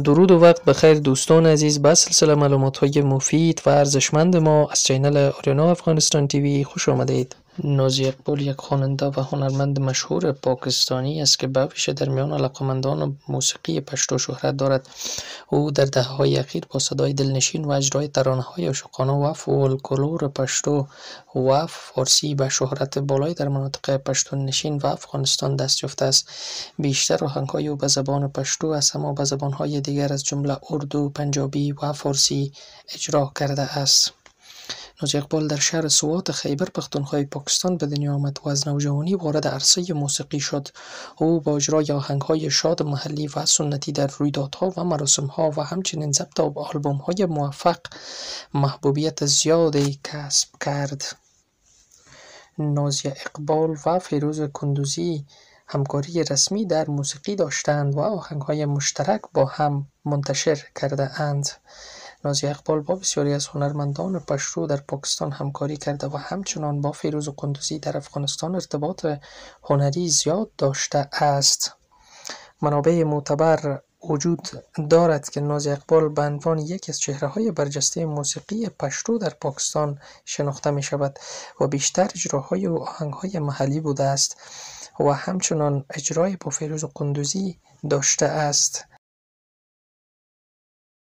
درود و وقت بخیر دوستان عزیز، به سلسله معلومات های مفید و ارزشمند ما از چینل آریانا افغانستان تیوی خوش آمدید. نازی اقبال یک خواننده و هنرمند مشهور پاکستانی است که به ویژه در میان علاقمندان موسیقی پشتو شهرت دارد. او در دهه‌های اخیر با صدای دلنشین و اجرای ترانه‌های عاشقانه و فولکلور پشتو و فارسی به شهرت بالایی در مناطق پشتون نشین و افغانستان دست یافته است. بیشتر آهنگ‌های او به زبان پشتو است، اما به زبان‌های دیگر از جمله اردو، پنجابی و فارسی اجرا کرده است. نازی اقبال در شهر سوات خیبر پختونخوا پاکستان به دنیا آمد و از نوجوانی وارد عرصه موسیقی شد. او با اجرای آهنگ‌های شاد محلی و سنتی در رویدادها و مراسم‌ها و همچنین ضبط آلبوم‌های موفق محبوبیت زیادی کسب کرد. نازی اقبال و فیروز کندوزی همکاری رسمی در موسیقی داشتند و آهنگ‌های مشترک با هم منتشر کرده اند. نازی اقبال با بسیاری از هنرمندان پشتو در پاکستان همکاری کرده و همچنان با فیروز کندوزی در افغانستان ارتباط هنری زیاد داشته است. منابع معتبر وجود دارد که نازی اقبال به عنوان یکی از چهره‌های برجسته موسیقی پشتو در پاکستان شناخته می شود و بیشتر اجراهای او آهنگ‌های محلی بوده است و همچنان اجرای با فیروز کندوزی داشته است.